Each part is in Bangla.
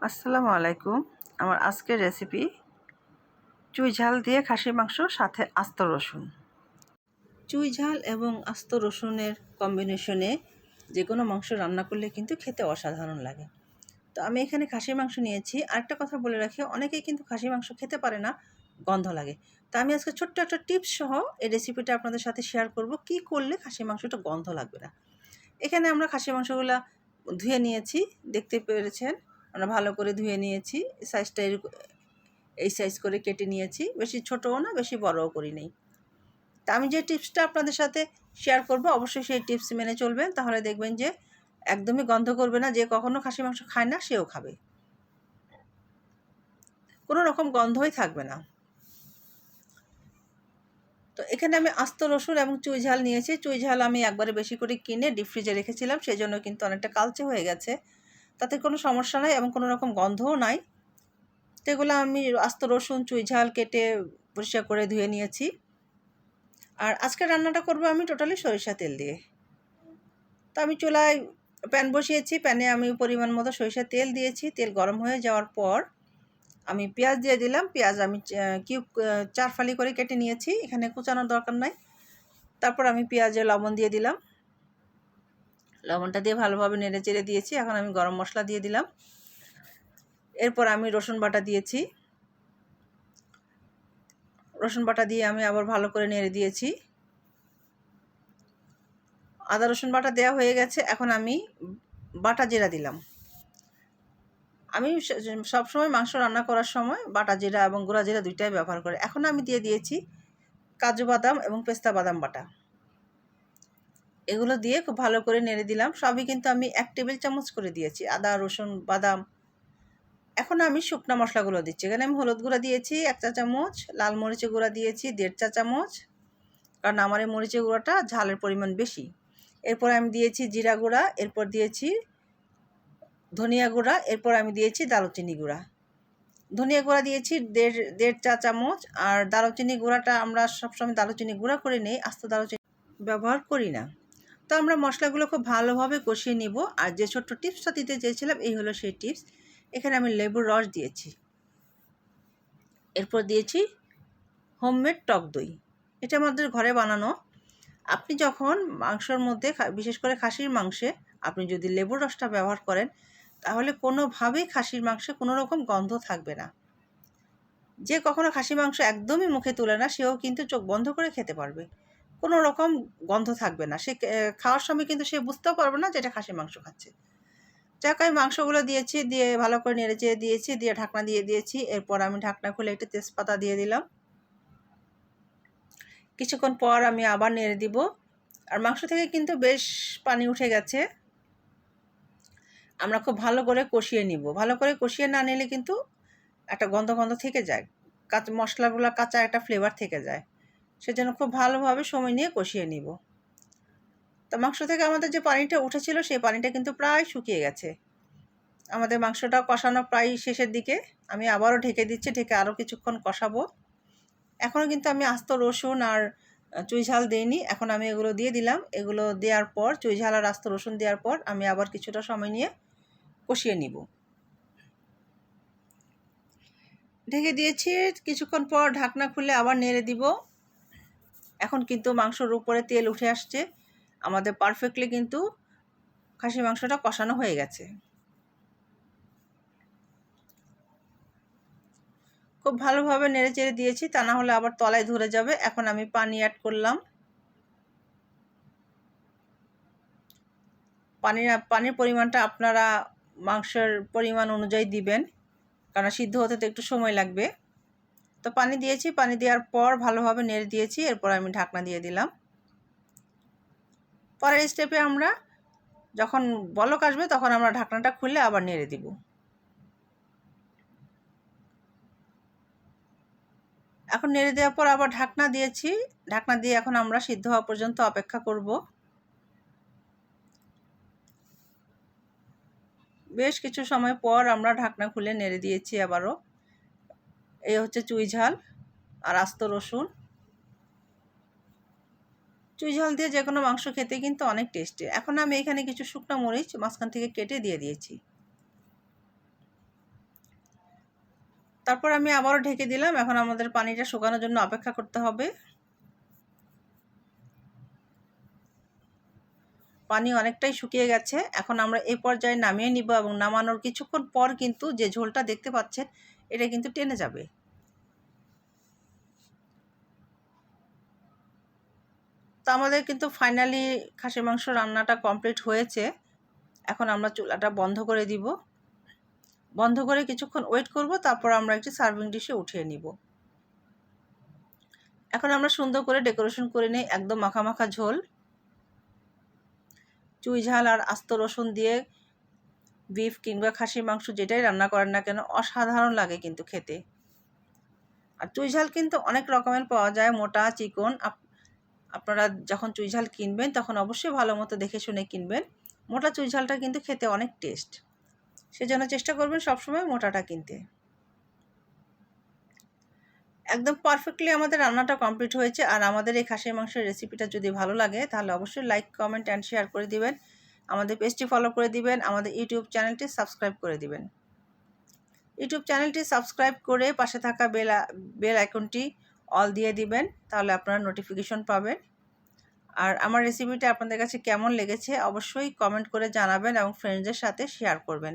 আসসালামু আলাইকুম। আমার আজকের রেসিপি চুই ঝাল দিয়ে খাসির মাংস সাথে আস্ত রসুন। চুই ঝাল এবং আস্ত রসুনের কম্বিনেশনে যে কোনো মাংস রান্না করলে কিন্তু খেতে অসাধারণ লাগে। তো আমি এখানে খাসির মাংস নিয়েছি। আরেকটা কথা বলে রাখি, অনেকেই কিন্তু খাসির মাংস খেতে পারে না, গন্ধ লাগে। তো আমি আজকে ছোট্ট একটা টিপস সহ এই রেসিপিটা আপনাদের সাথে শেয়ার করব, কি করলে খাসির মাংসটা গন্ধ লাগবে না। এখানে আমরা খাসির মাংসগুলা ধুয়ে নিয়েছি, দেখতে পেরেছেন। আমরা ভালো করে ধুয়ে নিয়েছি, সাইজটা এই সাইজ করে কেটে নিয়েছি। বেশি ছোটও না, বেশি বড়ও করি নেই। তা আমি যে টিপসটা আপনাদের সাথে শেয়ার করব, অবশ্যই সেই টিপস মেনে চলবেন, তাহলে দেখবেন যে একদমই গন্ধ করবে না। যে কখনো খাসি মাংস খায় না সেও খাবে, কোনো রকম গন্ধই থাকবে না। তো এখানে আমি আস্ত রসুন এবং চুই ঝাল নিয়েছি। চুই ঝাল আমি একবারে বেশি করে কিনে ডিপ ফ্রিজে রেখেছিলাম, সেই জন্য কিন্তু অনেকটা কালচে হয়ে গেছে। তাতে কোনো সমস্যা নাই এবং কোনো রকম গন্ধও নাই। তো এগুলো আমি আস্ত রসুন চুই ঝাল কেটে পরিষ্কার করে ধুয়ে নিয়েছি। আর আজকে রান্নাটা করব আমি টোটালি সরিষা তেল দিয়ে। তো আমি চুলায় প্যান বসিয়েছি, প্যানে আমি পরিমাণ মতো সরিষার তেল দিয়েছি। তেল গরম হয়ে যাওয়ার পর আমি পেঁয়াজ দিয়ে দিলাম। পেঁয়াজ আমি কিউব 4 ফালি করে কেটে নিয়েছি, এখানে কুচানোর দরকার নাই। তারপর আমি পেঁয়াজে লবণ দিয়ে দিলাম। লবণটা দিয়ে ভালোভাবে নেড়ে চেড়ে দিয়েছি। এখন আমি গরম মশলা দিয়ে দিলাম। এরপর আমি রসুন বাটা দিয়েছি। রসুন বাটা দিয়ে আমি আবার ভালো করে নেড়ে দিয়েছি। আদা রসুন বাটা দেওয়া হয়ে গেছে। এখন আমি বাটা জিরা দিলাম। আমি সবসময় মাংস রান্না করার সময় বাটা জিরা এবং গুঁড়া জিরা দুইটাই ব্যবহার করি। এখন আমি দিয়ে দিয়েছি কাজু বাদাম এবং পেস্তা বাদাম বাটা। এগুলো দিয়ে খুব ভালো করে নেড়ে দিলাম। সবই কিন্তু আমি 1 টেবিল চামচ করে দিয়েছি, আদা রসুন বাদাম। এখন আমি শুকনা মশলাগুলো দিচ্ছি। এখানে আমি হলুদ গুঁড়া দিয়েছি 1 চা চামচ, লাল মরিচের গুঁড়া দিয়েছি 1.5 চা চামচ, কারণ আমার এই মরিচের গুঁড়াটা ঝালের পরিমাণ বেশি। এরপর আমি দিয়েছি জিরা গুঁড়া, এরপর দিয়েছি ধনিয়া গুঁড়া, এরপর আমি দিয়েছি দারুচিনি গুঁড়া। ধনিয়া গুঁড়া দিয়েছি 1.5 চা চামচ। আর দারুচিনি গুঁড়াটা আমরা সবসময় দারুচিনি গুঁড়া করে নিই, আস্ত দারুচিনি ব্যবহার করি না। তো আমরা মশলাগুলো খুব ভালোভাবে কষিয়ে নিব। আর যে ছোট্ট টিপসটা দিতে চেয়েছিলাম, এই হলো সেই টিপস। এখানে আমি লেবুর রস দিয়েছি। এরপর দিয়েছি হোমমেড টক দই। এটা আমাদের ঘরে বানানো। আপনি যখন মাংসর মধ্যে, বিশেষ করে খাসির মাংসে, আপনি যদি লেবুর রসটা ব্যবহার করেন, তাহলে কোনোভাবেই খাসির মাংসে কোনো রকম গন্ধ থাকবে না। যে কখনো খাসি মাংস একদমই মুখে তুলে না, সেও কিন্তু চোখ বন্ধ করে খেতে পারবে, কোনো রকম গন্ধ থাকবে না। সে খাওয়ার সময় কিন্তু সে বুঝতেও পারবে না যে এটা খাসির মাংস খাচ্ছে। যাক, আমি মাংসগুলো দিয়েছি, দিয়ে ভালো করে নেড়েচেড়ে দিয়েছি, দিয়ে ঢাকনা দিয়ে দিয়েছি। এরপর আমি ঢাকনা খুলে একটু তেজপাতা দিয়ে দিলাম। কিছুক্ষণ পর আমি আবার নেড়ে দিব। আর মাংস থেকে কিন্তু বেশ পানি উঠে গেছে। আমরা খুব ভালো করে কষিয়ে নিব। ভালো করে কষিয়ে না নিলে কিন্তু একটা গন্ধ গন্ধ থেকে যায়, কাঁচা মশলাগুলো কাঁচা একটা ফ্লেভার থেকে যায়। সেজন্য খুব ভালোভাবে সময় নিয়ে কষিয়ে নিব। তো মাংস থেকে আমাদের যে পানিটা উঠেছিল, সেই পানিটা কিন্তু প্রায় শুকিয়ে গেছে। আমাদের মাংসটা কষানো প্রায় শেষের দিকে। আমি আবারও ঢেকে দিচ্ছি, ঢেকে আরও কিছুক্ষণ কষাবো। এখনও কিন্তু আমি আস্ত রসুন আর চুই ঝাল দিইনি। এখন আমি এগুলো দিয়ে দিলাম। এগুলো দেওয়ার পর, চুই ঝাল আর আস্ত রসুন দেওয়ার পর আমি আবার কিছুটা সময় নিয়ে কষিয়ে নিব। ঢেকে দিয়েছি, কিছুক্ষণ পর ঢাকনা খুলে আবার নেড়ে দিব। এখন কিন্তু মাংসর উপরে তেল উঠে আসছে। আমাদের পারফেক্টলি কিন্তু খাসি মাংসটা কষানো হয়ে গেছে। খুব ভালোভাবে নেড়ে চেড়ে দিয়েছি, তা না হলে আবার তলায় ধরে যাবে। এখন আমি পানি অ্যাড করলাম। পানির পরিমাণটা আপনারা মাংসের পরিমাণ অনুযায়ী দিবেন, কারণ সিদ্ধ হতে তো একটু সময় লাগবে। তো পানি দিয়েছি, পানি দেওয়ার পর ভালোভাবে নেড়ে দিয়েছি। এরপর আমি ঢাকনা দিয়ে দিলাম। পরের স্টেপে আমরা যখন বলক আসবে, তখন আমরা ঢাকনাটা খুলে আবার নেড়ে দিব। এখন নেড়ে দেওয়ার পর আবার ঢাকনা দিয়েছি। ঢাকনা দিয়ে এখন আমরা সিদ্ধ হওয়া পর্যন্ত অপেক্ষা করব। বেশ কিছু সময় পর আমরা ঢাকনা খুলে নেড়ে দিয়েছি আবারও। এই হচ্ছে চুই ঝাল আর আস্ত রসুন। চুই ঝাল দিয়ে যে কোনো মাংস খেতে কিন্তু অনেক টেস্টি। এখন আমি এখানে কিছু শুকনো মরিচ মাঝখান থেকে কেটে দিয়ে দিয়েছি। তারপর আমি আবারও ঢেকে দিলাম। এখন আমাদের পানিটা শুকানোর জন্য অপেক্ষা করতে হবে। পানি অনেকটাই শুকিয়ে গেছে। এখন আমরা এই পর্যায়ে নামিয়ে নিব এবং নামানোর কিছুক্ষণ পর কিন্তু যে ঝোলটা দেখতে পাচ্ছেন এটা কিন্তু টেনে যাবে। তো আমাদের কিন্তু ফাইনালি খাসির মাংস রান্নাটা কমপ্লিট হয়েছে। এখন আমরা চুলাটা বন্ধ করে দিব। বন্ধ করে কিছুক্ষণ ওয়েট করব, তারপর আমরা একটি সার্ভিং ডিশে উঠিয়ে নিব। এখন আমরা সুন্দর করে ডেকোরেশন করে নিই, একদম মাখা মাখা ঝোল। চুই ঝাল আর আস্ত রসুন দিয়ে বিফ কিংবা খাসির মাংস যেটাই রান্না করেন না কেন অসাধারণ লাগে কিন্তু খেতে। আর চুই ঝাল কিন্তু অনেক রকমের পাওয়া যায়, মোটা চিকন। আপনারা যখন চুই ঝাল কিনবেন তখন অবশ্যই ভালো মতো দেখে শুনে কিনবেন। মোটা চুই ঝালটা কিন্তু খেতে অনেক টেস্ট, সেজন্য চেষ্টা করবেন সবসময় মোটাটা কিনতে। একদম পারফেক্টলি আমাদের রান্নাটা কমপ্লিট হয়েছে। আর আমাদের এই খাসির মাংসের রেসিপিটা যদি ভালো লাগে তাহলে অবশ্যই লাইক, কমেন্ট অ্যান্ড শেয়ার করে দিবেন। আমাদের পেজটি ফলো করে দিবেন, আমাদের ইউটিউব চ্যানেলটি সাবস্ক্রাইব করে দিবেন। ইউটিউব চ্যানেলটি সাবস্ক্রাইব করে পাশে থাকা বেল আইকনটি অল দিয়ে দিবেন, তাহলে আপনারা নোটিফিকেশন পাবেন। আর আমার রেসিপিটা আপনাদের কাছে কেমন লেগেছে অবশ্যই কমেন্ট করে জানাবেন এবং ফ্রেন্ডসদের সাথে শেয়ার করবেন।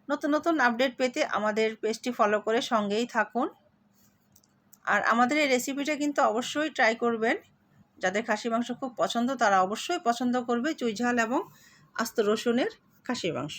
নতুন নতুন আপডেট পেতে আমাদের পেজটি ফলো করে সঙ্গেই থাকুন। আর আমাদের এই রেসিপিটা কিন্তু অবশ্যই ট্রাই করবেন। যাদের খাসি মাংস খুব পছন্দ তারা অবশ্যই পছন্দ করবে চুই ঝাল এবং আস্ত রসুনের খাসির মাংস।